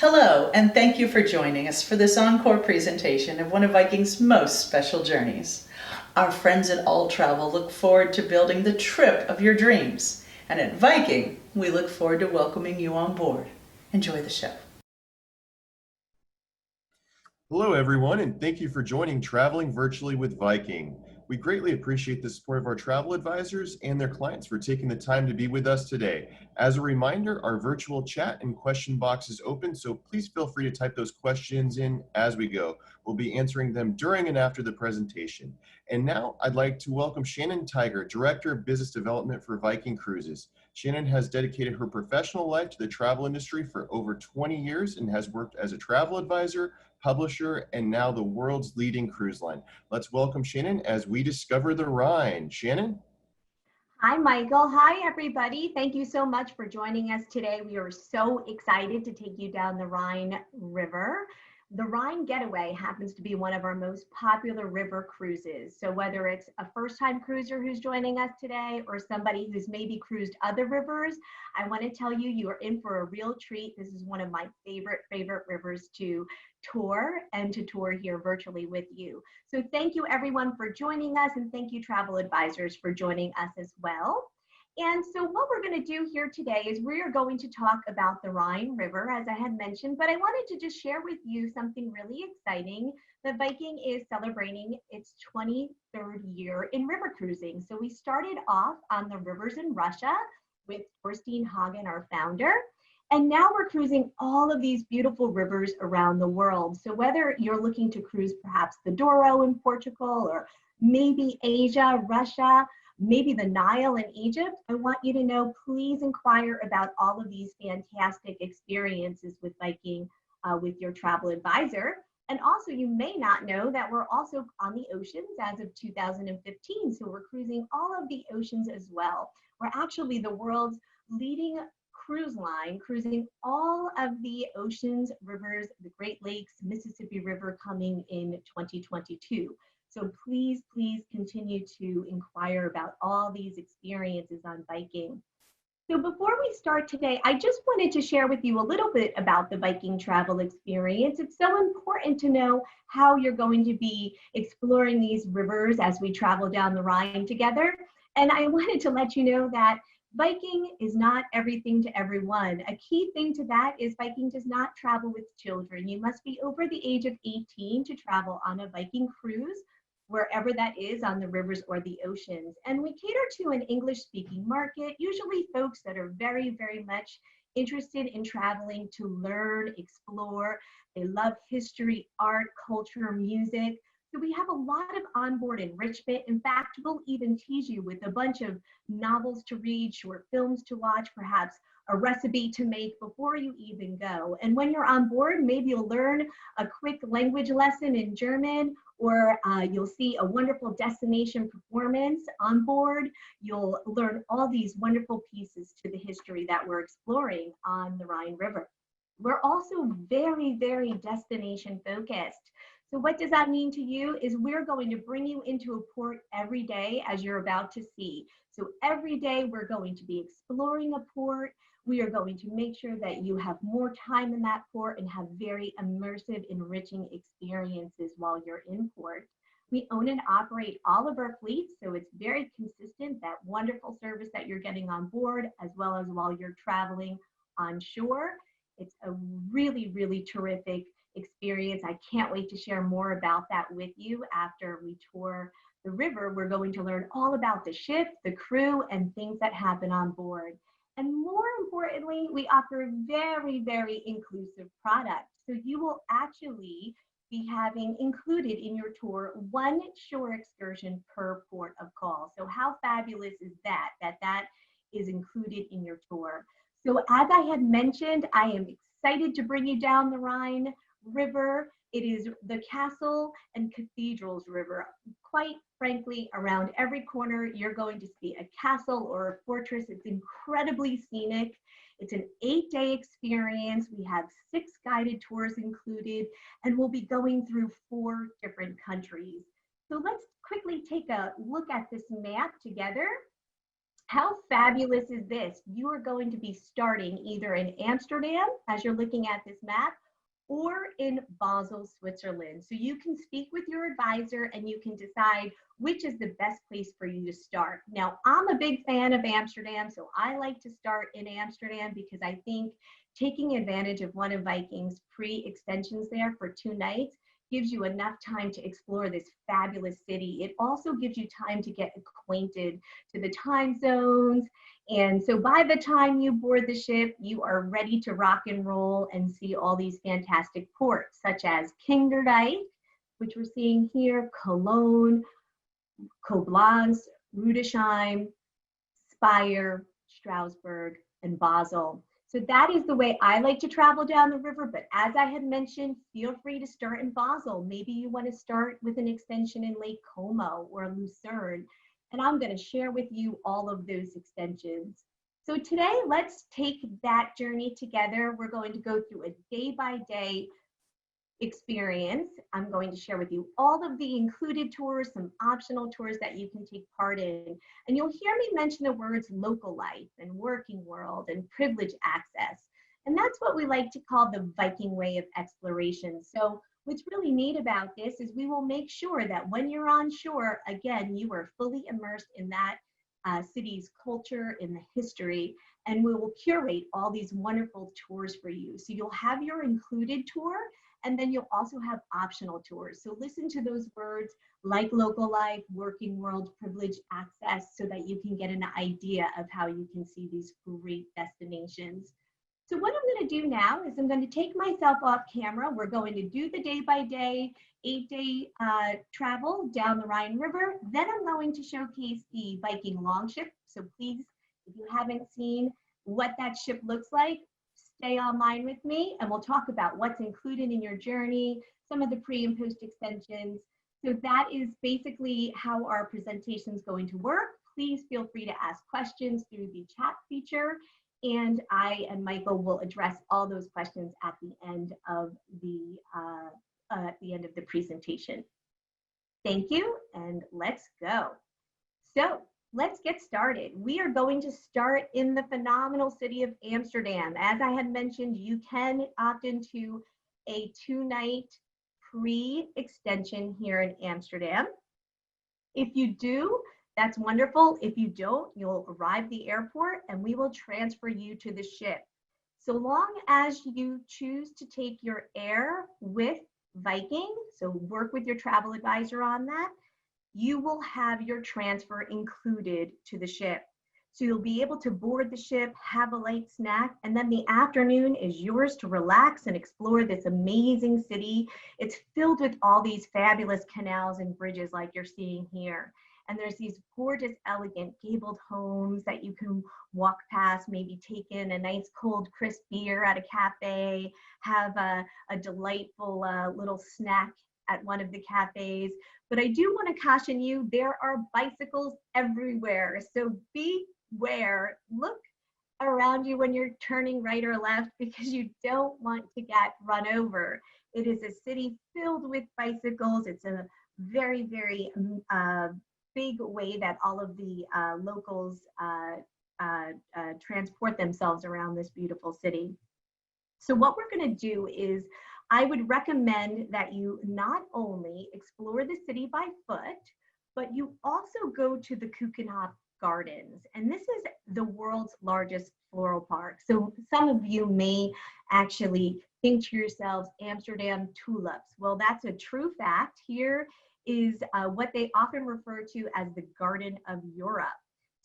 Hello, and thank you for joining us for this encore presentation of one of Viking's most special journeys. Our friends at All Travel look forward to building the trip of your dreams, and at Viking, we look forward to welcoming you on board. Enjoy the show. Hello, everyone, and thank you for joining Traveling Virtually with Viking. We greatly appreciate the support of our travel advisors and their clients for taking the time to be with us today. As a reminder, our virtual chat and question box is open, so please feel free to type those questions in as we go. We'll be answering them during and after the presentation. And now I'd like to welcome Shannon Tiger, Director of Business Development for Viking Cruises. Shannon has dedicated her professional life to the travel industry for over 20 years and has worked as a travel advisor, publisher, and now the world's leading cruise line. Let's welcome Shannon as we discover the Rhine. Shannon? Hi, Michael. Hi, everybody. Thank you so much for joining us today. We are so excited to take you down the Rhine River. The Rhine Getaway happens to be one of our most popular river cruises. So whether it's a first-time cruiser who's joining us today or somebody who's maybe cruised other rivers, I want to tell you, you are in for a real treat. This is one of my favorite rivers to tour and to tour here virtually with you. So thank you everyone for joining us, and thank you travel advisors for joining us as well. And so what we're going to do here today is we are going to talk about the Rhine River, as I had mentioned, but I wanted to just share with you something really exciting. The Viking is celebrating its 23rd year in river cruising. So we started off on the rivers in Russia with Thorstein Hagen, our founder. And now we're cruising all of these beautiful rivers around the world. So whether you're looking to cruise perhaps the Douro in Portugal, or maybe Asia, Russia, maybe the Nile in Egypt, I want you to know, please inquire about all of these fantastic experiences with Viking with your travel advisor. And also, you may not know that we're also on the oceans as of 2015. So we're cruising all of the oceans as well. We're actually the world's leading cruise line, cruising all of the oceans, rivers, the Great Lakes, Mississippi River coming in 2022. So please continue to inquire about all these experiences on Viking. So before we start today, I just wanted to share with you a little bit about the Viking travel experience. It's so important to know how you're going to be exploring these rivers as we travel down the Rhine together. And I wanted to let you know that Viking is not everything to everyone. A key thing to that is Viking does not travel with children. You must be over the age of 18 to travel on a Viking cruise, wherever that is on the rivers or the oceans. And we cater to an English-speaking market, usually folks that are very much interested in traveling to learn, explore. They love history, art, culture, music. So we have a lot of onboard enrichment. In fact, we'll even tease you with a bunch of novels to read, short films to watch, perhaps a recipe to make before you even go. And when you're on board, maybe you'll learn a quick language lesson in German, or you'll see a wonderful destination performance on board. You'll learn all these wonderful pieces to the history that we're exploring on the Rhine River. We're also very destination focused. So what does that mean to you is we're going to bring you into a port every day as you're about to see. So every day we're going to be exploring a port. We are going to make sure that you have more time in that port and have very immersive, enriching experiences while you're in port. We own and operate all of our fleets, so it's very consistent, that wonderful service that you're getting on board, as well as while you're traveling on shore. It's a really terrific experience. I can't wait to share more about that with you after we tour the river. We're going to learn all about the ship, the crew, and things that happen on board. And more importantly, we offer very inclusive products. So you will actually be having included in your tour one shore excursion per port of call. So how fabulous is that, that is included in your tour. So as I had mentioned, I am excited to bring you down the Rhine River. It is the castle and cathedrals river. Quite frankly, around every corner, you're going to see a castle or a fortress. It's incredibly scenic. It's an 8-day experience. We have 6 guided tours included, and we'll be going through 4 different countries. So let's quickly take a look at this map together. How fabulous is this? You are going to be starting either in Amsterdam, as you're looking at this map, or in Basel, Switzerland. So you can speak with your advisor and you can decide which is the best place for you to start. Now, I'm a big fan of Amsterdam, so I like to start in Amsterdam because I think taking advantage of one of Viking's pre-extensions there for 2 nights gives you enough time to explore this fabulous city. It also gives you time to get acquainted to the time zones. And so by the time you board the ship, you are ready to rock and roll and see all these fantastic ports, such as Kinderdijk, which we're seeing here, Cologne, Koblenz, Rudesheim, Speyer, Strasbourg, and Basel. So that is the way I like to travel down the river. But as I had mentioned, feel free to start in Basel. Maybe you want to start with an extension in Lake Como or Lucerne. And I'm going to share with you all of those extensions. So today, let's take that journey together. We're going to go through a day-by-day experience. I'm going to share with you all of the included tours, some optional tours that you can take part in. And you'll hear me mention the words local life and working world and privilege access. And that's what we like to call the Viking way of exploration. So what's really neat about this is we will make sure that when you're on shore, again, you are fully immersed in that city's culture, in the history, and we will curate all these wonderful tours for you. So you'll have your included tour, and then you'll also have optional tours. So listen to those words like local life, working world, privilege access, so that you can get an idea of how you can see these great destinations. So what I'm going to do now is I'm going to take myself off camera. We're going to do the day-by-day, 8-day travel down the Rhine River. Then I'm going to showcase the Viking Longship. So please, if you haven't seen what that ship looks like, stay online with me and we'll talk about what's included in your journey, some of the pre and post extensions. So that is basically how our presentation is going to work. Please feel free to ask questions through the chat feature, and I and Michael will address all those questions at the end of the presentation. Thank you, and let's go. So let's get started. We are going to start in the phenomenal city of Amsterdam. As I had mentioned, you can opt into a 2-night pre-extension here in Amsterdam. If you do, that's wonderful. If you don't, you'll arrive at the airport and we will transfer you to the ship. So long as you choose to take your air with Viking, so work with your travel advisor on that, you will have your transfer included to the ship. So you'll be able to board the ship, have a light snack, and then the afternoon is yours to relax and explore this amazing city. It's filled with all these fabulous canals and bridges like you're seeing here. And there's these gorgeous, elegant, gabled homes that you can walk past, maybe take in a nice cold, crisp beer at a cafe, have a delightful little snack at one of the cafes. But I do want to caution you, there are bicycles everywhere. So beware, look around you when you're turning right or left because you don't want to get run over. It is a city filled with bicycles. It's a very, very big way that all of the locals transport themselves around this beautiful city. So what we're going to do is I would recommend that you not only explore the city by foot, but you also go to the Keukenhof Gardens. And this is the world's largest floral park. So some of you may actually think to yourselves, Amsterdam tulips. Well, that's a true fact. Here is what they often refer to as the Garden of Europe.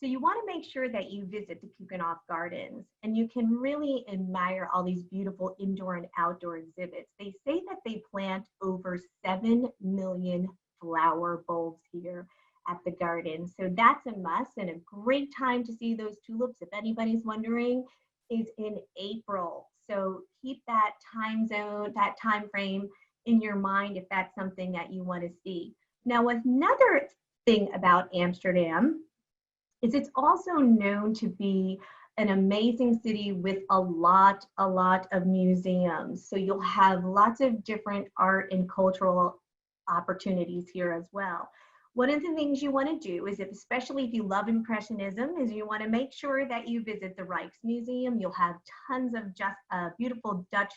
So you want to make sure that you visit the Keukenhof Gardens and you can really admire all these beautiful indoor and outdoor exhibits. They say that they plant over 7 million flower bulbs here at the garden. So that's a must, and a great time to see those tulips, if anybody's wondering, is in April. So keep that time zone, that time frame in your mind if that's something that you want to see. Now, another thing about Amsterdam is it's also known to be an amazing city with a lot of museums. So you'll have lots of different art and cultural opportunities here as well. One of the things you want to do is, especially if you love Impressionism, is you want to make sure that you visit the Rijksmuseum. You'll have tons of just beautiful Dutch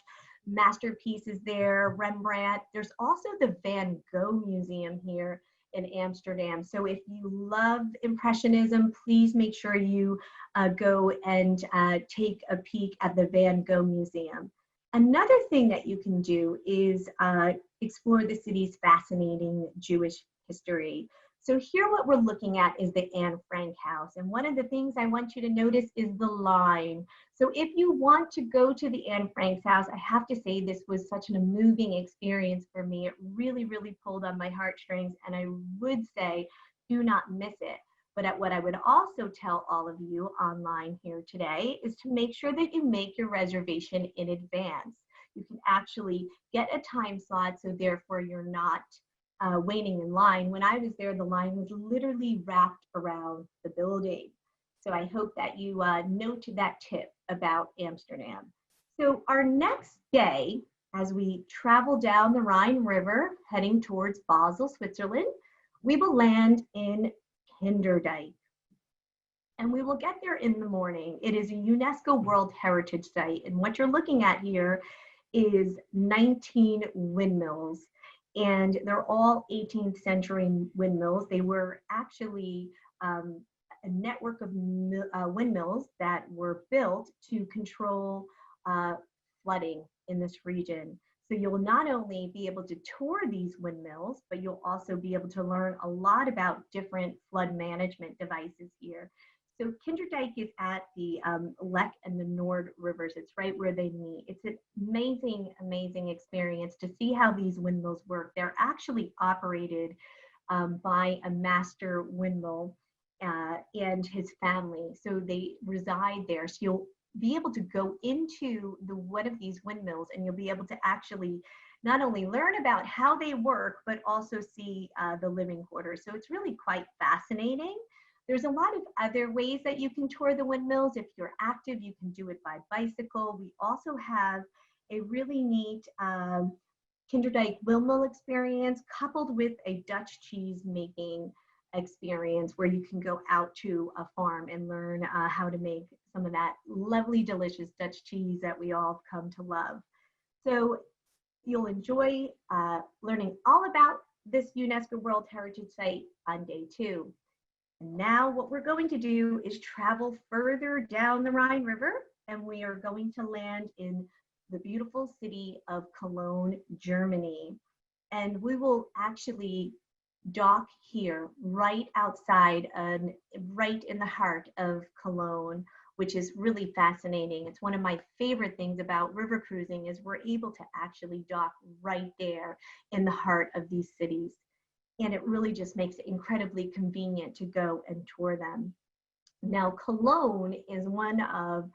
masterpieces there, Rembrandt. There's also the Van Gogh Museum here in Amsterdam. So if you love Impressionism, please make sure you go and take a peek at the Van Gogh Museum. Another thing that you can do is explore the city's fascinating Jewish history. So here what we're looking at is the Anne Frank house. And one of the things I want you to notice is the line. So if you want to go to the Anne Frank's house, I have to say this was such a moving experience for me. It really, really pulled on my heartstrings, and I would say do not miss it. But what I would also tell all of you online here today is to make sure that you make your reservation in advance. You can actually get a time slot, so therefore you're not waiting in line. When I was there, the line was literally wrapped around the building. So I hope that you note that tip about Amsterdam. So our next day, as we travel down the Rhine River, heading towards Basel, Switzerland, we will land in Kinderdijk. And we will get there in the morning. It is a UNESCO World Heritage Site. And what you're looking at here is 19 windmills. And they're all 18th century windmills. They were actually a network of windmills that were built to control flooding in this region. So you'll not only be able to tour these windmills, but you'll also be able to learn a lot about different flood management devices here. So Kinderdijk is at the Lek and the Nord rivers. It's right where they meet. It's an amazing, amazing experience to see how these windmills work. They're actually operated by a master windmill and his family. So they reside there. So you'll be able to go into one of these windmills, and you'll be able to actually not only learn about how they work, but also see the living quarters. So it's really quite fascinating. There's a lot of other ways that you can tour the windmills. If you're active, you can do it by bicycle. We also have a really neat Kinderdijk windmill experience coupled with a Dutch cheese making experience where you can go out to a farm and learn how to make some of that lovely, delicious Dutch cheese that we all have come to love. So you'll enjoy learning all about this UNESCO World Heritage Site on day 2. And now what we're going to do is travel further down the Rhine River, and we are going to land in the beautiful city of Cologne, Germany. And we will actually dock here right outside and right in the heart of Cologne, which is really fascinating. It's one of my favorite things about river cruising is we're able to actually dock right there in the heart of these cities. And it really just makes it incredibly convenient to go and tour them. Now, Cologne is one of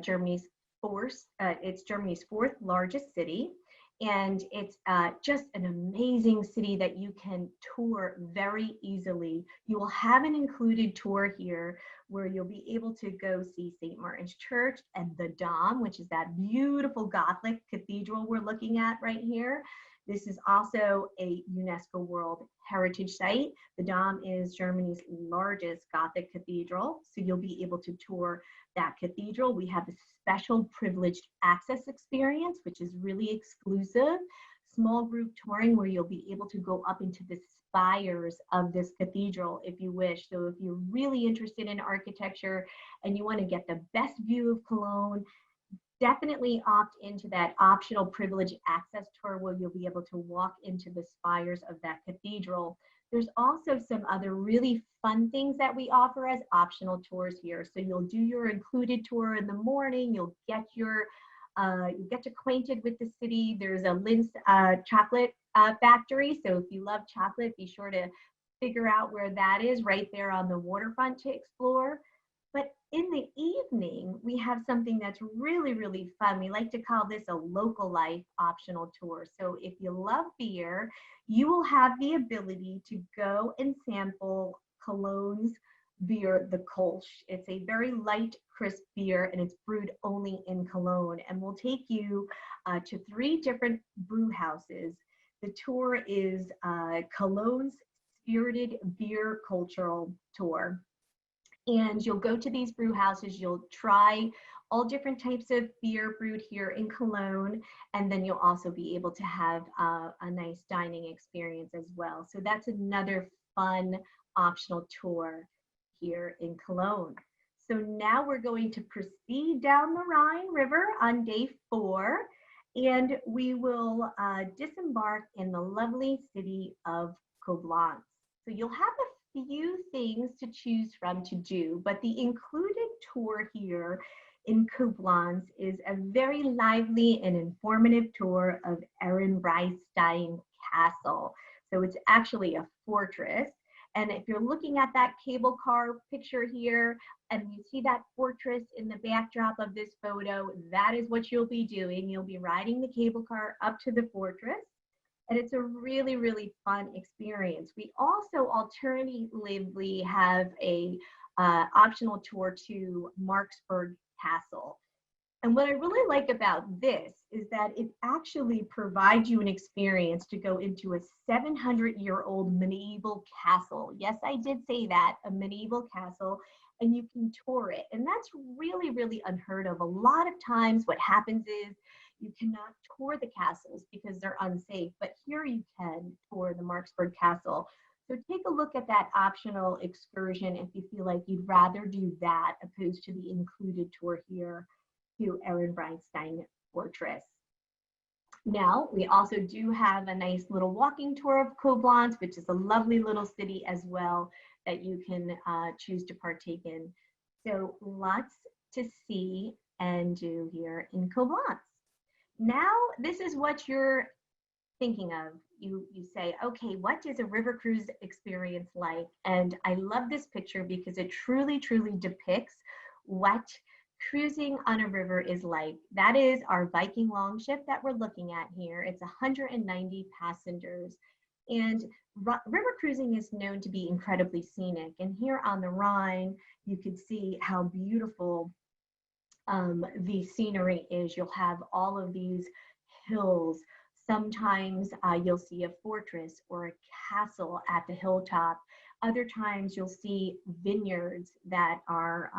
Germany's fourth largest city. And it's just an amazing city that you can tour very easily. You will have an included tour here where you'll be able to go see St. Martin's Church and the Dom, which is that beautiful Gothic cathedral we're looking at right here. This is also a UNESCO World Heritage Site. The Dom is Germany's largest Gothic cathedral, so you'll be able to tour that cathedral. We have a special privileged access experience, which is really exclusive, small group touring where you'll be able to go up into the spires of this cathedral if you wish. So if you're really interested in architecture and you want to get the best view of Cologne, definitely opt into that optional privileged access tour where you'll be able to walk into the spires of that cathedral. There's also some other really fun things that we offer as optional tours here. So you'll do your included tour in the morning, you'll get acquainted with the city. There's a Linz chocolate factory. So if you love chocolate, be sure to figure out where that is right there on the waterfront to explore. But in the evening, we have something that's really, really fun. We like to call this a local life optional tour. So if you love beer, you will have the ability to go and sample Cologne's beer, the Kolsch. It's a very light, crisp beer, and it's brewed only in Cologne. And we'll take you to 3 different brew houses. The tour is Cologne's spirited beer cultural tour. And you'll go to these brew houses, you'll try all different types of beer brewed here in Cologne, and then you'll also be able to have a nice dining experience as well. So that's another fun optional tour here in Cologne. So now we're going to proceed down the Rhine River on day 4, and we will disembark in the lovely city of Koblenz. So you'll have a few things to choose from to do, but the included tour here in Koblenz is a very lively and informative tour of Ehrenbreitstein Castle. So it's actually a fortress. And if you're looking at that cable car picture here, and you see that fortress in the backdrop of this photo, that is what you'll be doing. You'll be riding the cable car up to the fortress. And it's a really, really fun experience. We also alternatively have a optional tour to Marksburg Castle. And what I really like about this is that it actually provides you an experience to go into a 700-year-old medieval castle. Yes, I did say that, a medieval castle, and you can tour it. And that's really, really unheard of. A lot of times what happens is you cannot tour the castles because they're unsafe, but here you can tour the Marksburg Castle. So take a look at that optional excursion if you feel like you'd rather do that opposed to the included tour here to Ehrenbreitstein Fortress. Now, we also do have a nice little walking tour of Koblenz, which is a lovely little city as well that you can choose to partake in. So lots to see and do here in Koblenz. Now, this is what you're thinking of. You say, okay, what is a river cruise experience like? And I love this picture because it truly, truly depicts what cruising on a river is like. That is our Viking Longship that we're looking at here. It's 190 passengers. And river cruising is known to be incredibly scenic. And here on the Rhine, you can see how beautiful the scenery is. You'll have all of these hills. Sometimes you'll see a fortress or a castle at the hilltop. Other times you'll see vineyards that are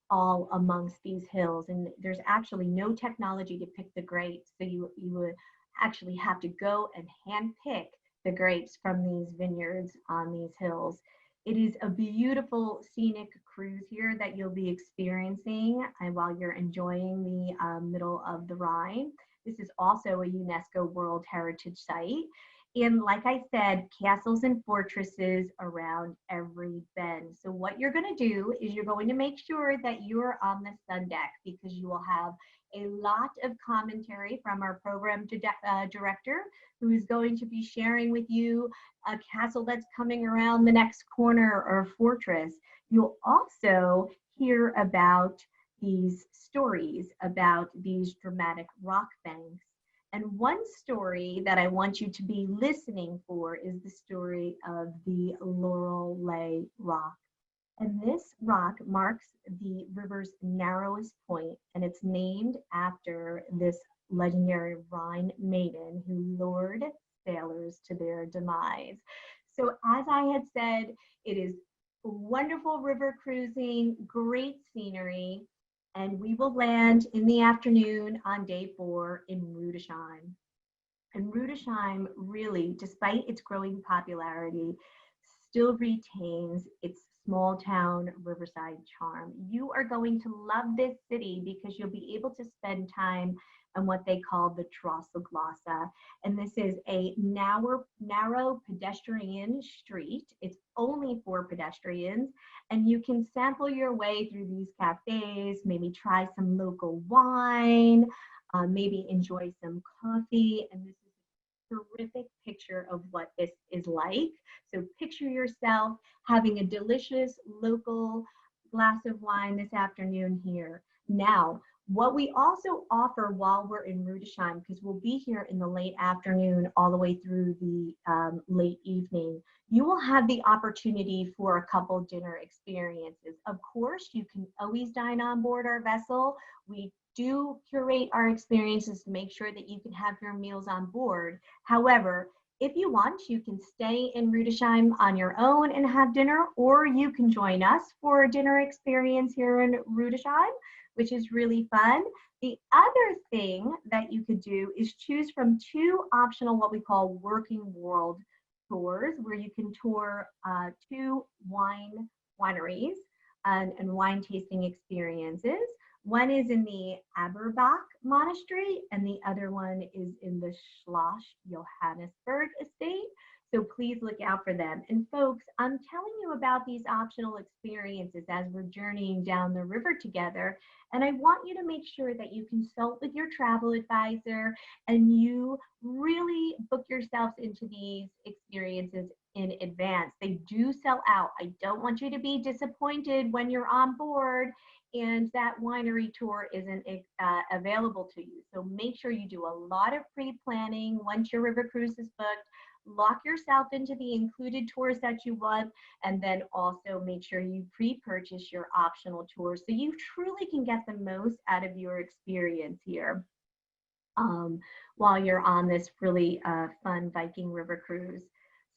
all amongst these hills. And there's actually no technology to pick the grapes. So you would actually have to go and hand pick the grapes from these vineyards on these hills. It is a beautiful scenic cruise here that you'll be experiencing while you're enjoying the middle of the Rhine. This is also a UNESCO World Heritage Site. And like I said, castles and fortresses around every bend. So what you're going to do is you're going to make sure that you're on the sun deck because you will have a lot of commentary from our program director who is going to be sharing with you a castle that's coming around the next corner or fortress. You'll also hear about these stories about these dramatic rock banks. And one story that I want you to be listening for is the story of the Loreley Rock. And this rock marks the river's narrowest point, and it's named after this legendary Rhine maiden who lured sailors to their demise. So as I had said, it is wonderful river cruising, great scenery, and we will land in the afternoon on day 4 in Rudesheim. And Rudesheim really, despite its growing popularity, still retains its small town riverside charm. You are going to love this city because you'll be able to spend time on what they call the Drosselgasse. And this is a narrow pedestrian street. It's only for pedestrians. And you can sample your way through these cafes, maybe try some local wine, maybe enjoy some coffee. And this is a terrific picture of what this is like. So picture yourself having a delicious local glass of wine this afternoon here. Now, what we also offer while we're in Rudesheim, because we'll be here in the late afternoon all the way through the late evening, you will have the opportunity for a couple dinner experiences. Of course, you can always dine on board our vessel. We do curate our experiences to make sure that you can have your meals on board. However, If you want, you can stay in Rudesheim on your own and have dinner, or you can join us for a dinner experience here in Rudesheim, which is really fun. The other thing that you could do is choose from two optional, what we call working world tours, where you can tour two wineries and wine tasting experiences. One is in the Aberbach Monastery, and the other one is in the Schloss Johannesburg estate. So please look out for them. And folks, I'm telling you about these optional experiences as we're journeying down the river together. And I want you to make sure that you consult with your travel advisor and you really book yourselves into these experiences in advance. They do sell out. I don't want you to be disappointed when you're on board and that winery tour isn't available to you. So make sure you do a lot of pre-planning. Once your river cruise is booked, lock yourself into the included tours that you want, and then also make sure you pre-purchase your optional tours so you truly can get the most out of your experience here while you're on this really fun Viking river cruise.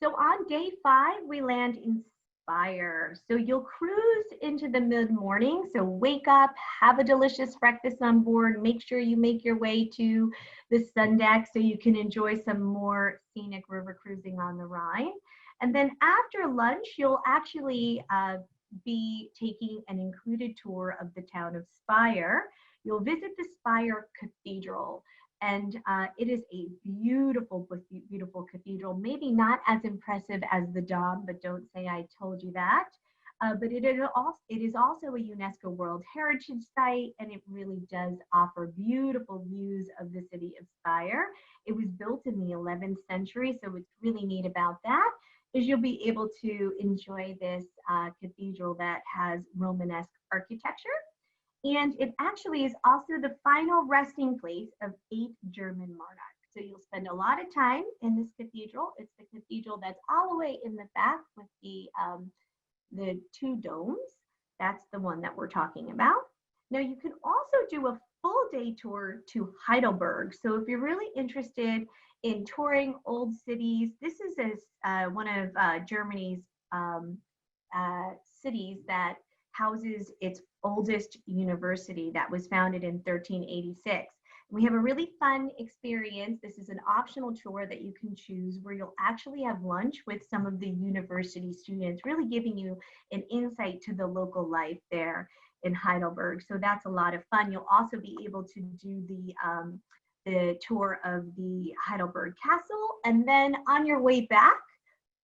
So on day 5, we land in Spire. So you'll cruise into the mid-morning. So wake up, have a delicious breakfast on board, make sure you make your way to the sun deck so you can enjoy some more scenic river cruising on the Rhine. And then after lunch, you'll actually be taking an included tour of the town of Spire. You'll visit the Spire Cathedral. And it is a beautiful, beautiful cathedral. Maybe not as impressive as the Dom, but don't say I told you that. But it is also a UNESCO World Heritage Site, and it really does offer beautiful views of the city of Spire. It was built in the 11th century, so what's really neat about that is you'll be able to enjoy this cathedral that has Romanesque architecture. And it actually is also the final resting place of 8 German monarchs. So you'll spend a lot of time in this cathedral. It's the cathedral that's all the way in the back with the 2 domes. That's the one that we're talking about. Now you can also do a full day tour to Heidelberg. So if you're really interested in touring old cities, this is one of Germany's cities that houses its oldest university that was founded in 1386. We have a really fun experience. This is an optional tour that you can choose where you'll actually have lunch with some of the university students, really giving you an insight to the local life there in Heidelberg. So that's a lot of fun. You'll also be able to do the tour of the Heidelberg Castle. And then on your way back,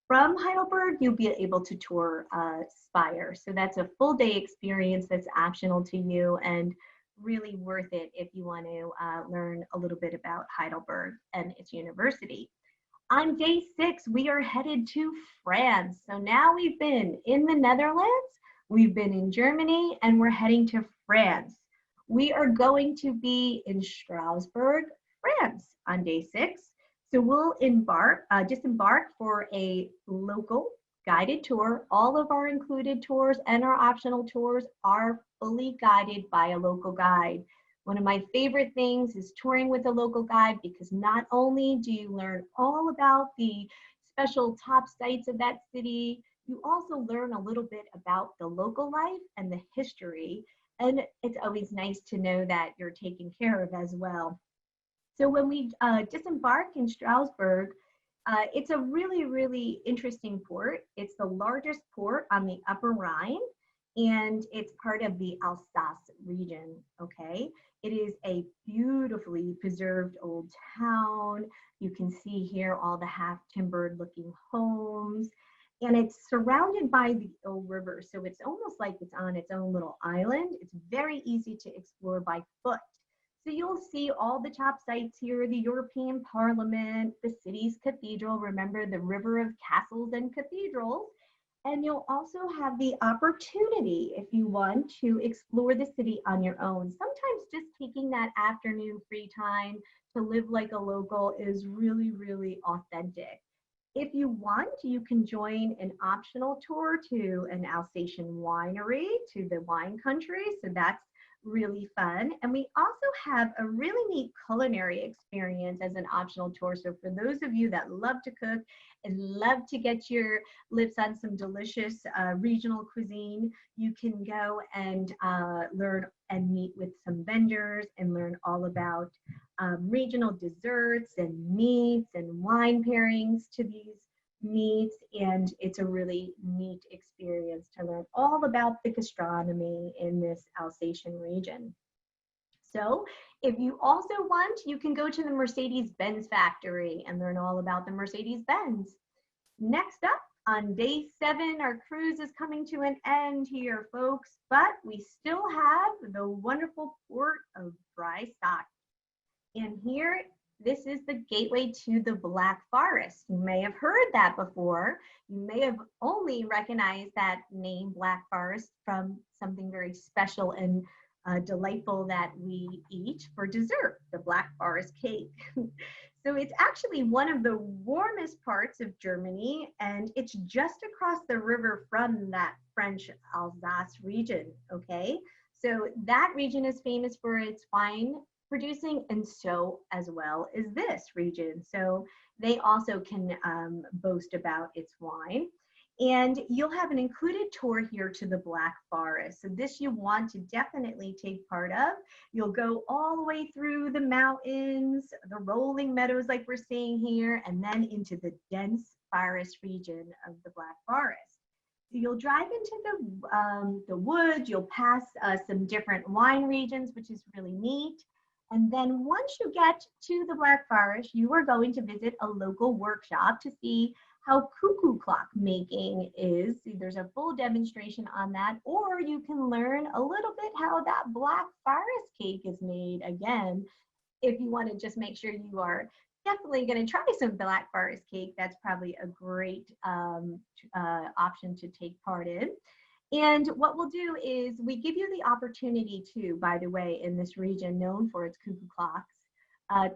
from Heidelberg, you'll be able to tour Spire. So that's a full day experience that's optional to you and really worth it if you want to learn a little bit about Heidelberg and its university. On day 6, we are headed to France. So now we've been in the Netherlands, we've been in Germany, and we're heading to France. We are going to be in Strasbourg, France on day 6. So we'll disembark for a local guided tour. All of our included tours and our optional tours are fully guided by a local guide. One of my favorite things is touring with a local guide because not only do you learn all about the special top sites of that city, you also learn a little bit about the local life and the history. And it's always nice to know that you're taken care of as well. So when we disembark in Strasbourg, it's a really, really interesting port. It's the largest port on the Upper Rhine, and it's part of the Alsace region, okay? It is a beautifully preserved old town. You can see here all the half-timbered looking homes, and it's surrounded by the Ill River. So it's almost like it's on its own little island. It's very easy to explore by foot. So you'll see all the top sites here, the European Parliament, the city's cathedral, remember the river of castles and cathedrals. And you'll also have the opportunity, if you want, to explore the city on your own. Sometimes just taking that afternoon free time to live like a local is really, really authentic. If you want, you can join an optional tour to an Alsatian winery, to the wine country. So that's really fun. And we also have a really neat culinary experience as an optional tour. So for those of you that love to cook and love to get your lips on some delicious regional cuisine, you can go and learn and meet with some vendors and learn all about regional desserts and meats and wine pairings to these meats. And it's a really neat experience to learn all about the gastronomy in this Alsatian region. So if you also want, you can go to the Mercedes-Benz factory and learn all about the Mercedes-Benz. Next up, on day 7, our cruise is coming to an end here, folks, but we still have the wonderful port of Breisach. And here, this is the gateway to the Black Forest. You may have heard that before. You may have only recognized that name, Black Forest, from something very special and delightful that we eat for dessert, the Black Forest cake. So it's actually one of the warmest parts of Germany, and it's just across the river from that French Alsace region, okay? So that region is famous for its wine producing, and so as well is this region. So they also can boast about its wine. And you'll have an included tour here to the Black Forest. So this you want to definitely take part of. You'll go all the way through the mountains, the rolling meadows like we're seeing here, and then into the dense forest region of the Black Forest. So you'll drive into the woods, you'll pass some different wine regions, which is really neat. And then once you get to the Black Forest, you are going to visit a local workshop to see how cuckoo clock making is. There's a full demonstration on that, or you can learn a little bit how that Black Forest cake is made. Again, if you want to just make sure you are definitely going to try some Black Forest cake, that's probably a great option to take part in. And what we'll do is we give you the opportunity to, by the way, in this region known for its cuckoo clocks,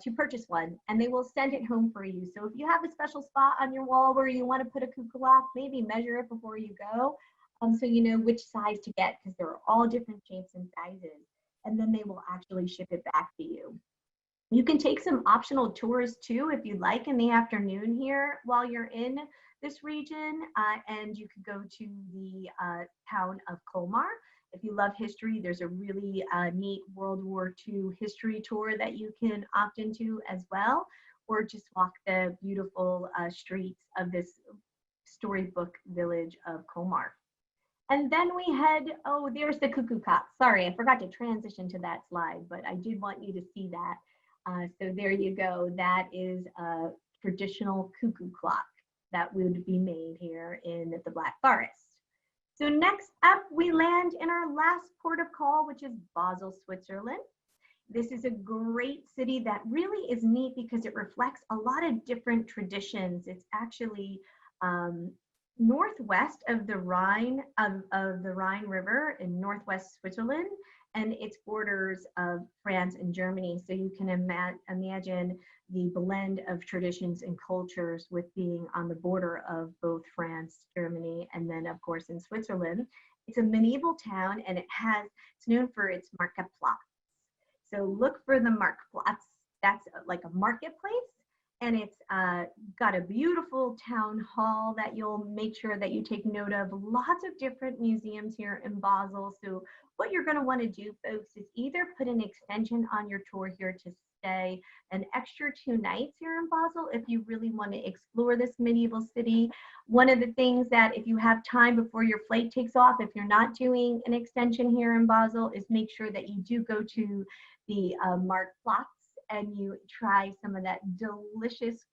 to purchase one, and they will send it home for you. So if you have a special spot on your wall where you want to put a cuckoo clock, maybe measure it before you go, so you know which size to get, because there are all different shapes and sizes, and then they will actually ship it back to you. You can take some optional tours too, if you like, in the afternoon here while you're in this region, and you could go to the town of Colmar. If you love history, there's a really neat World War II history tour that you can opt into as well, or just walk the beautiful streets of this storybook village of Colmar. And then we head, oh, there's the cuckoo clock. Sorry, I forgot to transition to that slide, but I did want you to see that. So there you go. That is a traditional cuckoo clock that would be made here in the Black Forest. So next up, we land in our last port of call, which is Basel, Switzerland. This is a great city that really is neat because it reflects a lot of different traditions. It's actually northwest of the Rhine, of the Rhine River in northwest Switzerland, and its borders of France and Germany. So you can imagine the blend of traditions and cultures with being on the border of both France, Germany, and then of course in Switzerland. It's a medieval town, and it's known for its marketplatz. So look for the marketplatz. That's like a marketplace, and it's got a beautiful town hall that you'll make sure that you take note of. Lots of different museums here in Basel. So what you're going to want to do, folks, is either put an extension on your tour here to stay an extra 2 nights here in Basel if you really want to explore this medieval city. One of the things that if you have time before your flight takes off, if you're not doing an extension here in Basel, is make sure that you do go to the Marktplatz and you try some of that delicious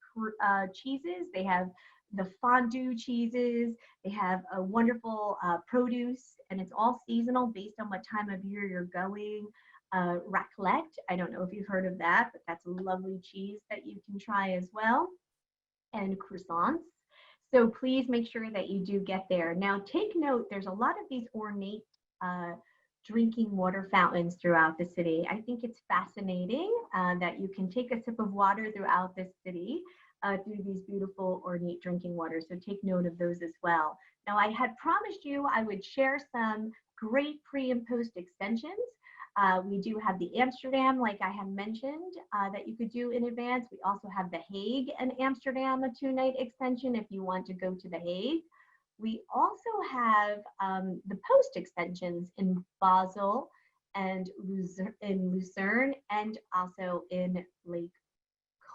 cheeses. They have the fondue cheeses. They have a wonderful produce, and it's all seasonal based on what time of year you're going. Raclette, I don't know if you've heard of that, but that's a lovely cheese that you can try as well. And croissants. So please make sure that you do get there. Now take note, there's a lot of these ornate drinking water fountains throughout the city. I think it's fascinating that you can take a sip of water throughout this city through these beautiful ornate drinking waters. So take note of those as well. Now I had promised you I would share some great pre and post extensions. We do have the Amsterdam, like I have mentioned, that you could do in advance. We also have the Hague and Amsterdam, a 2-night extension if you want to go to the Hague. We also have the post extensions in Basel and in Lucerne, and also in Lake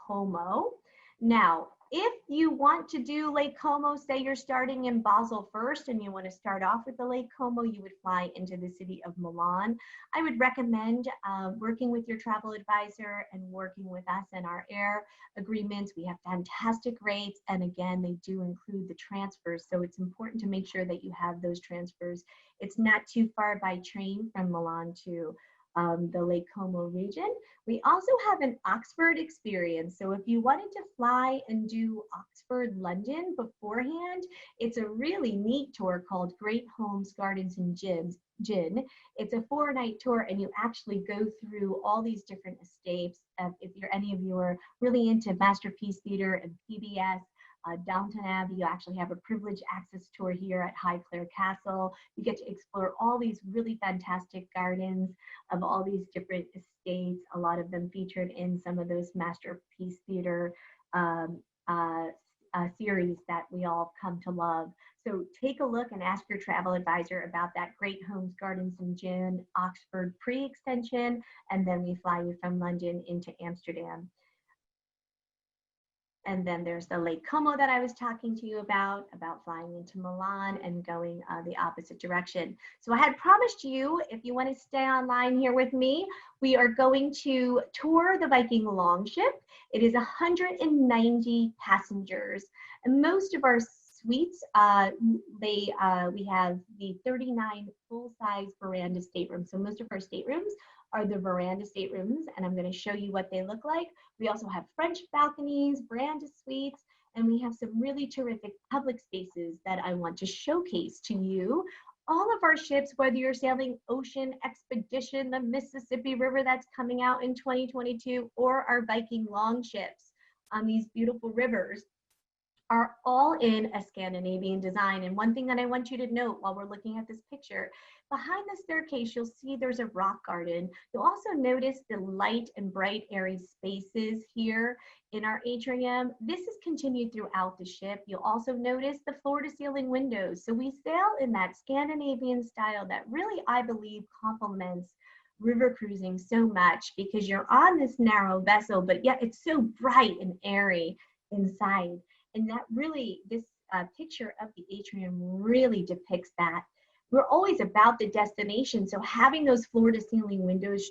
Como. Now, if you want to do Lake Como, say you're starting in Basel first and you want to start off with the Lake Como, you would fly into the city of Milan. I would recommend working with your travel advisor and working with us in our air agreements. We have fantastic rates, and again, they do include the transfers, so it's important to make sure that you have those transfers. It's not too far by train from Milan to the Lake Como region. We also have an Oxford experience. So if you wanted to fly and do Oxford, London beforehand, it's a really neat tour called Great Homes, Gardens and Gin. It's a 4-night tour, and you actually go through all these different estates. If any of you are really into Masterpiece Theater and PBS, Downton Abbey, you actually have a privileged access tour here at Highclere Castle. You get to explore all these really fantastic gardens of all these different estates, a lot of them featured in some of those Masterpiece Theater series that we all come to love. So take a look and ask your travel advisor about that Great Homes, Gardens and Gin Oxford pre-extension, and then we fly you from London into Amsterdam. And then there's the Lake Como that I was talking to you about flying into Milan and going the opposite direction. So I had promised you, if you want to stay online here with me, we are going to tour the Viking Longship. It is 190 passengers. And most of our suites, we have the 39 full-size veranda staterooms. So most of our staterooms are the veranda staterooms, and I'm going to show you what they look like. We also have French balconies, veranda suites, and we have some really terrific public spaces that I want to showcase to you. All of our ships, whether you're sailing Ocean Expedition, the Mississippi River that's coming out in 2022, or our Viking Longships on these beautiful rivers, are all in a Scandinavian design. And one thing that I want you to note while we're looking at this picture, behind the staircase, you'll see there's a rock garden. You'll also notice the light and bright airy spaces here in our atrium. This is continued throughout the ship. You'll also notice the floor to ceiling windows. So we sail in that Scandinavian style that really, I believe, complements river cruising so much, because you're on this narrow vessel, but yet it's so bright and airy inside. And that really, this picture of the atrium really depicts that. We're always about the destination, so having those floor-to-ceiling windows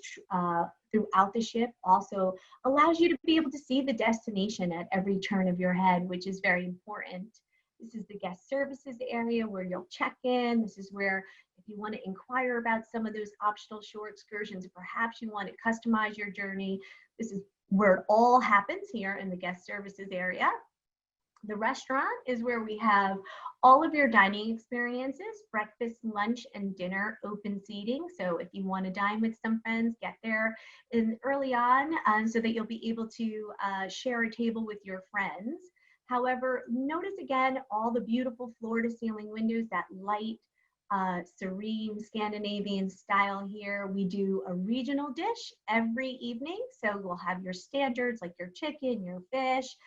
throughout the ship also allows you to be able to see the destination at every turn of your head, which is very important. This is the guest services area where you'll check in. This is where, if you want to inquire about some of those optional shore excursions, perhaps you want to customize your journey, this is where it all happens, here in the guest services area. The restaurant is where we have all of your dining experiences, breakfast, lunch, and dinner, open seating. So if you want to dine with some friends, get there early on so that you'll be able to share a table with your friends. However, notice again all the beautiful floor-to-ceiling windows, that light, serene Scandinavian style here. We do a regional dish every evening. So we'll have your standards like your chicken, your fish,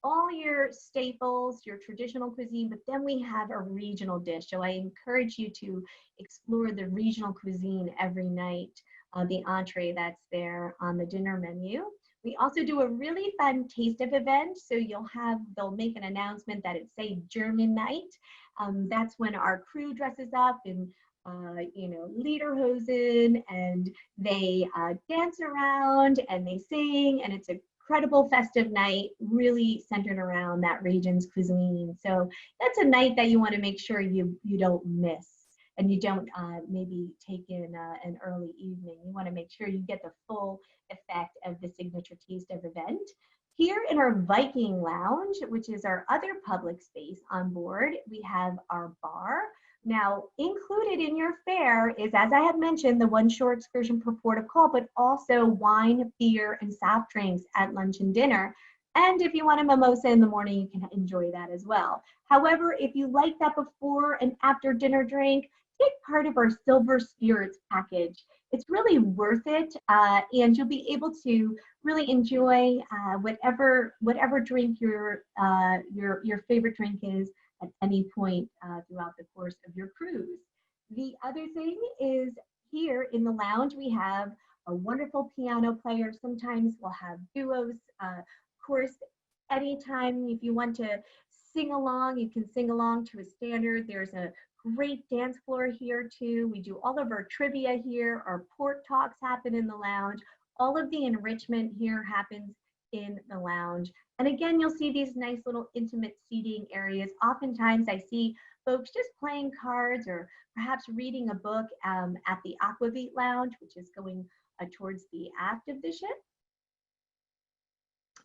all your staples, your traditional cuisine, but then we have a regional dish. So I encourage you to explore the regional cuisine every night, the entree that's there on the dinner menu. We also do a really fun taste of event. So they'll make an announcement that it's, say, German night. That's when our crew dresses up in lederhosen, and they dance around and they sing, and it's a incredible festive night, really centered around that region's cuisine. So that's a night that you want to make sure you don't miss, and you don't maybe take in an early evening. You want to make sure you get the full effect of the signature taste of event. Here in our Viking Lounge, which is our other public space on board, we have our bar. Now, included in your fare is, as I had mentioned, the one shore excursion per port of call, but also wine, beer, and soft drinks at lunch and dinner. And if you want a mimosa in the morning, you can enjoy that as well. However, if you like that before and after dinner drink, take part of our Silver Spirits package. It's really worth it, and you'll be able to really enjoy whatever drink your favorite drink is at any point throughout the course of your cruise. The other thing is here in the lounge we have a wonderful piano player. Sometimes we'll have duos. Of course, anytime if you want to sing along, you can sing along to a standard. There's a great dance floor here too. We do all of our trivia here. Our port talks happen in the lounge. All of the enrichment here happens in the lounge. And again, you'll see these nice little intimate seating areas. Oftentimes I see folks just playing cards or perhaps reading a book at the Aquavit Lounge, which is going towards the aft of the ship.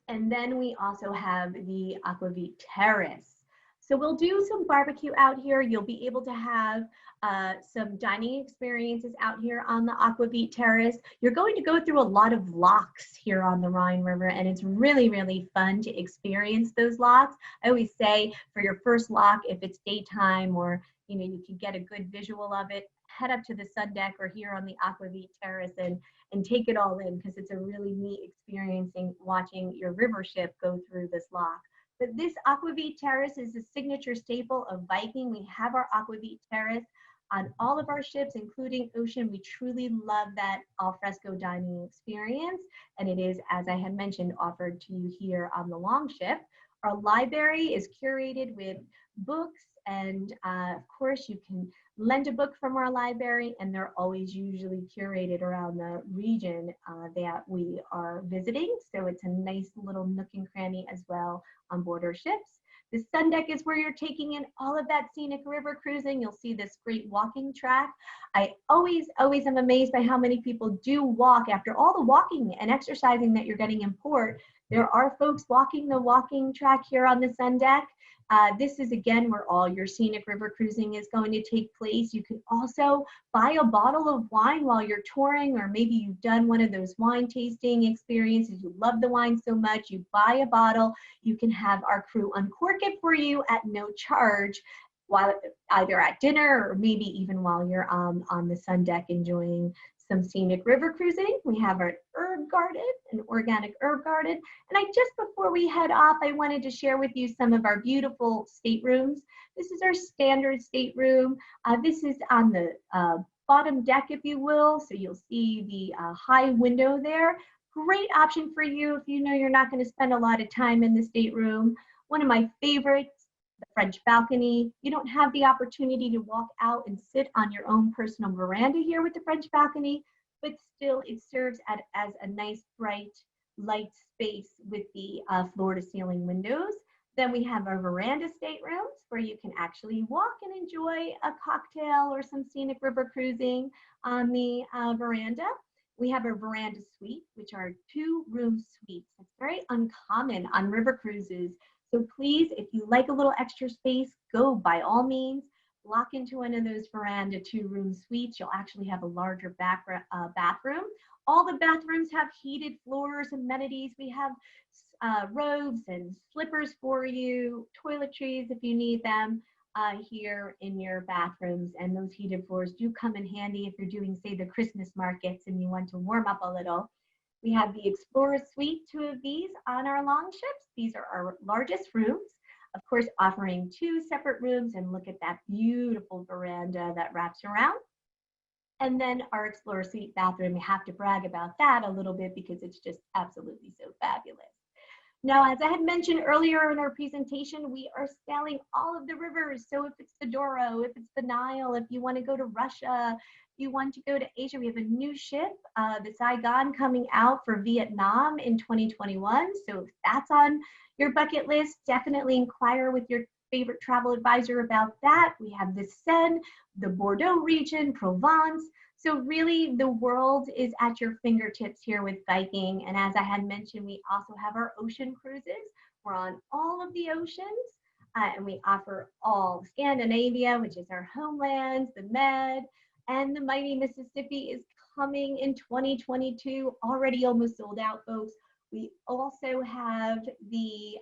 And then we also have the Aquavit Terrace. So we'll do some barbecue out here. You'll be able to have some dining experiences out here on the Aquavit Terrace. You're going to go through a lot of locks here on the Rhine River, and it's really, really fun to experience those locks. I always say for your first lock, if it's daytime or you can get a good visual of it, head up to the sun deck or here on the Aquavit Terrace and take it all in, because it's a really neat experiencing watching your river ship go through this lock. But this Aquavit Terrace is a signature staple of Viking. We have our Aquavit Terrace on all of our ships, including Ocean. We truly love that alfresco dining experience, and it is, as I had mentioned, offered to you here on the Longship. Our library is curated with books, and of course you can lend a book from our library, and they're always usually curated around the region that we are visiting. So it's a nice little nook and cranny as well on board our ships. The sun deck is where you're taking in all of that scenic river cruising. You'll see this great walking track. I always am amazed by how many people do walk after all the walking and exercising that you're getting in port. There are folks walking the walking track here on the sun deck. This is again where all your scenic river cruising is going to take place. You can also buy a bottle of wine while you're touring, or maybe you've done one of those wine tasting experiences. You love the wine so much, you buy a bottle. You can have our crew uncork it for you at no charge, while either at dinner or maybe even while you're on the sun deck enjoying some scenic river cruising. We have our herb garden, an organic herb garden. And just before we head off, I wanted to share with you some of our beautiful staterooms. This is our standard stateroom. This is on the bottom deck, if you will. So you'll see the high window there. Great option for you if you know you're not going to spend a lot of time in the stateroom. One of my favorites, the French balcony. You don't have the opportunity to walk out and sit on your own personal veranda here with the French balcony, but still it serves as a nice bright light space with the floor to ceiling windows. Then we have our veranda staterooms where you can actually walk and enjoy a cocktail or some scenic river cruising on the veranda. We have our veranda suite, which are 2-room suites. It's very uncommon on river cruises. So please, if you like a little extra space, go by all means, lock into one of those veranda 2-room suites. You'll actually have a larger bathroom. All the bathrooms have heated floors, amenities. We have robes and slippers for you, toiletries if you need them here in your bathrooms. And those heated floors do come in handy if you're doing, say, the Christmas markets and you want to warm up a little. We have the Explorer Suite, 2 of these on our Longships. These are our largest rooms, of course, offering 2 separate rooms, and look at that beautiful veranda that wraps around. And then our Explorer Suite bathroom, we have to brag about that a little bit because it's just absolutely so fabulous. Now, as I had mentioned earlier in our presentation, we are sailing all of the rivers. So if it's the Douro, if it's the Nile, if you want to go to Russia, if you want to go to Asia, we have a new ship, the Saigon, coming out for Vietnam in 2021. So if that's on your bucket list, definitely inquire with your favorite travel advisor about that. We have the Seine, the Bordeaux region, Provence. So really the world is at your fingertips here with Viking. And as I had mentioned, we also have our ocean cruises. We're on all of the oceans and we offer all Scandinavia, which is our homeland, the Med, and the mighty Mississippi is coming in 2022, already almost sold out, folks. We also have the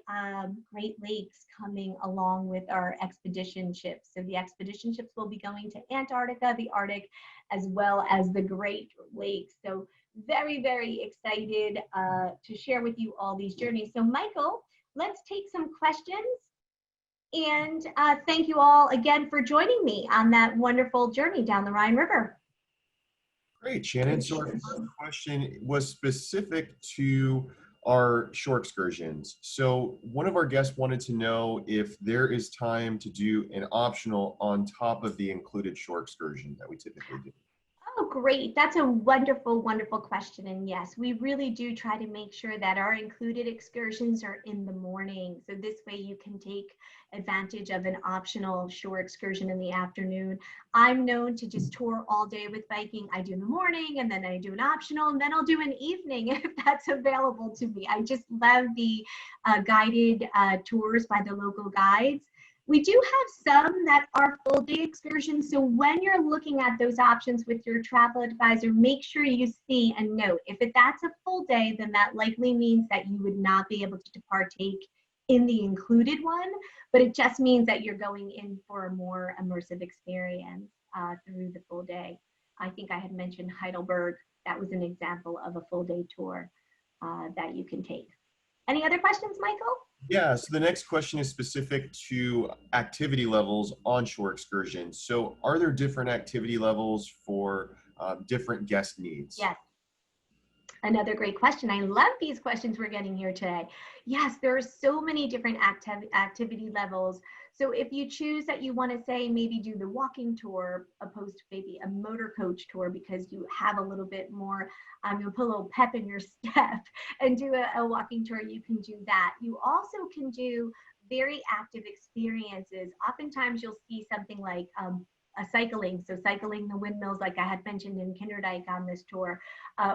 Great Lakes coming along with our expedition ships. So the expedition ships will be going to Antarctica, the Arctic, as well as the Great Lakes. So very, very excited to share with you all these journeys. So Michael, let's take some questions. And thank you all again for joining me on that wonderful journey down the Rhine River. Great, Shannon. So our first question was specific to our shore excursions. So one of our guests wanted to know if there is time to do an optional on top of the included shore excursion that we typically do. Oh, great. That's a wonderful, wonderful question. And yes, we really do try to make sure that our included excursions are in the morning. So this way you can take advantage of an optional shore excursion in the afternoon. I'm known to just tour all day with Viking. I do in the morning and then I do an optional and then I'll do an evening if that's available to me. I just love the guided tours by the local guides. We do have some that are full day excursions. So when you're looking at those options with your travel advisor, make sure you see and note if that's a full day, then that likely means that you would not be able to partake in the included one, but it just means that you're going in for a more immersive experience through the full day. I think I had mentioned Heidelberg. That was an example of a full day tour that you can take. Any other questions, Michael? Yeah, so the next question is specific to activity levels on shore excursions. So are there different activity levels for different guest needs? Yes. Another great question. I love these questions we're getting here today. Yes, there are so many different activity levels. So if you choose that you want to say maybe do the walking tour opposed to maybe a motor coach tour because you have a little bit more, you'll put a little pep in your step and do a walking tour, you can do that. You also can do very active experiences. Oftentimes you'll see something like cycling. So cycling the windmills, like I had mentioned in Kinderdijk on this tour,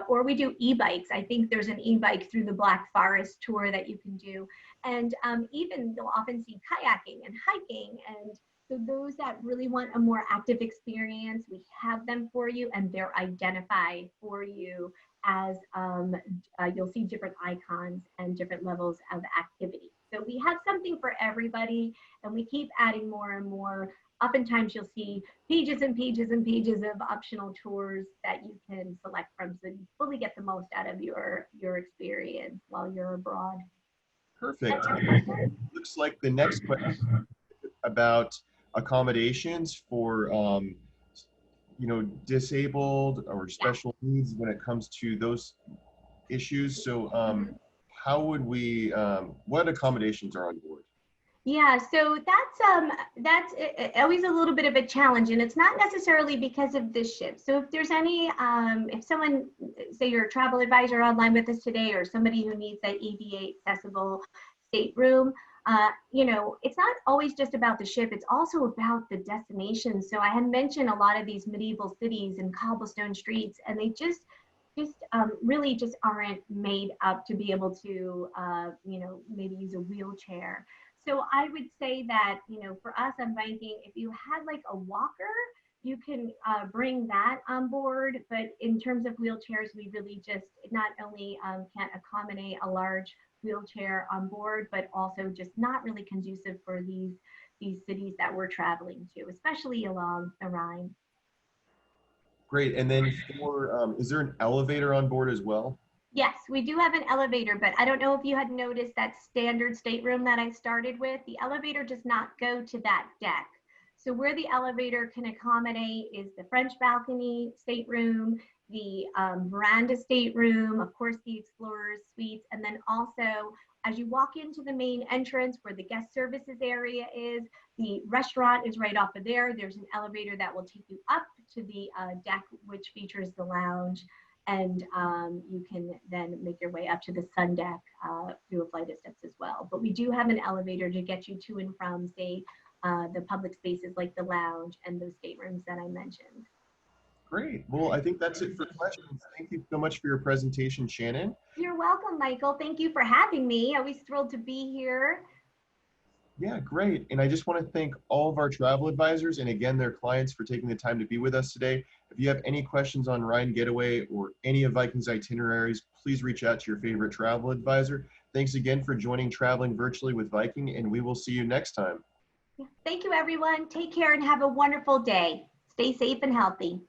or we do e-bikes. I think there's an e-bike through the Black Forest tour that you can do. And even you'll often see kayaking and hiking. And so those that really want a more active experience, we have them for you and they're identified for you as you'll see different icons and different levels of activity. So we have something for everybody and we keep adding more and more. Oftentimes you'll see pages and pages and pages of optional tours that you can select from so you fully get the most out of your experience while you're abroad. Perfect. Looks like the next question about accommodations for disabled or special needs when it comes to those issues. So how would we, what accommodations are on board? Yeah, so that's always a little bit of a challenge, and it's not necessarily because of this ship. So if there's any, if someone, say you're a travel advisor online with us today, or somebody who needs that ADA accessible stateroom, it's not always just about the ship. It's also about the destination. So I had mentioned a lot of these medieval cities and cobblestone streets, and they just really just aren't made up to be able to, maybe use a wheelchair. So I would say that, for us on Viking, if you had like a walker, you can bring that on board. But in terms of wheelchairs, we really just not only can't accommodate a large wheelchair on board, but also just not really conducive for these cities that we're traveling to, especially along the Rhine. Great. And then is there an elevator on board as well? Yes, we do have an elevator, but I don't know if you had noticed that standard stateroom that I started with. The elevator does not go to that deck. So where the elevator can accommodate is the French balcony stateroom, the veranda stateroom, of course, the Explorer's suites, and then also as you walk into the main entrance where the guest services area is, the restaurant is right off of there. There's an elevator that will take you up to the deck, which features the lounge. And you can then make your way up to the sun deck through a flight of steps as well. But we do have an elevator to get you to and from, say, the public spaces like the lounge and those staterooms that I mentioned. Great. Well, I think that's it for questions. Thank you so much for your presentation, Shannon. You're welcome, Michael. Thank you for having me. Always thrilled to be here. Yeah, great. And I just want to thank all of our travel advisors and again, their clients for taking the time to be with us today. If you have any questions on Rhine Getaway or any of Viking's itineraries, please reach out to your favorite travel advisor. Thanks again for joining Traveling Virtually with Viking, and we will see you next time. Thank you, everyone. Take care and have a wonderful day. Stay safe and healthy.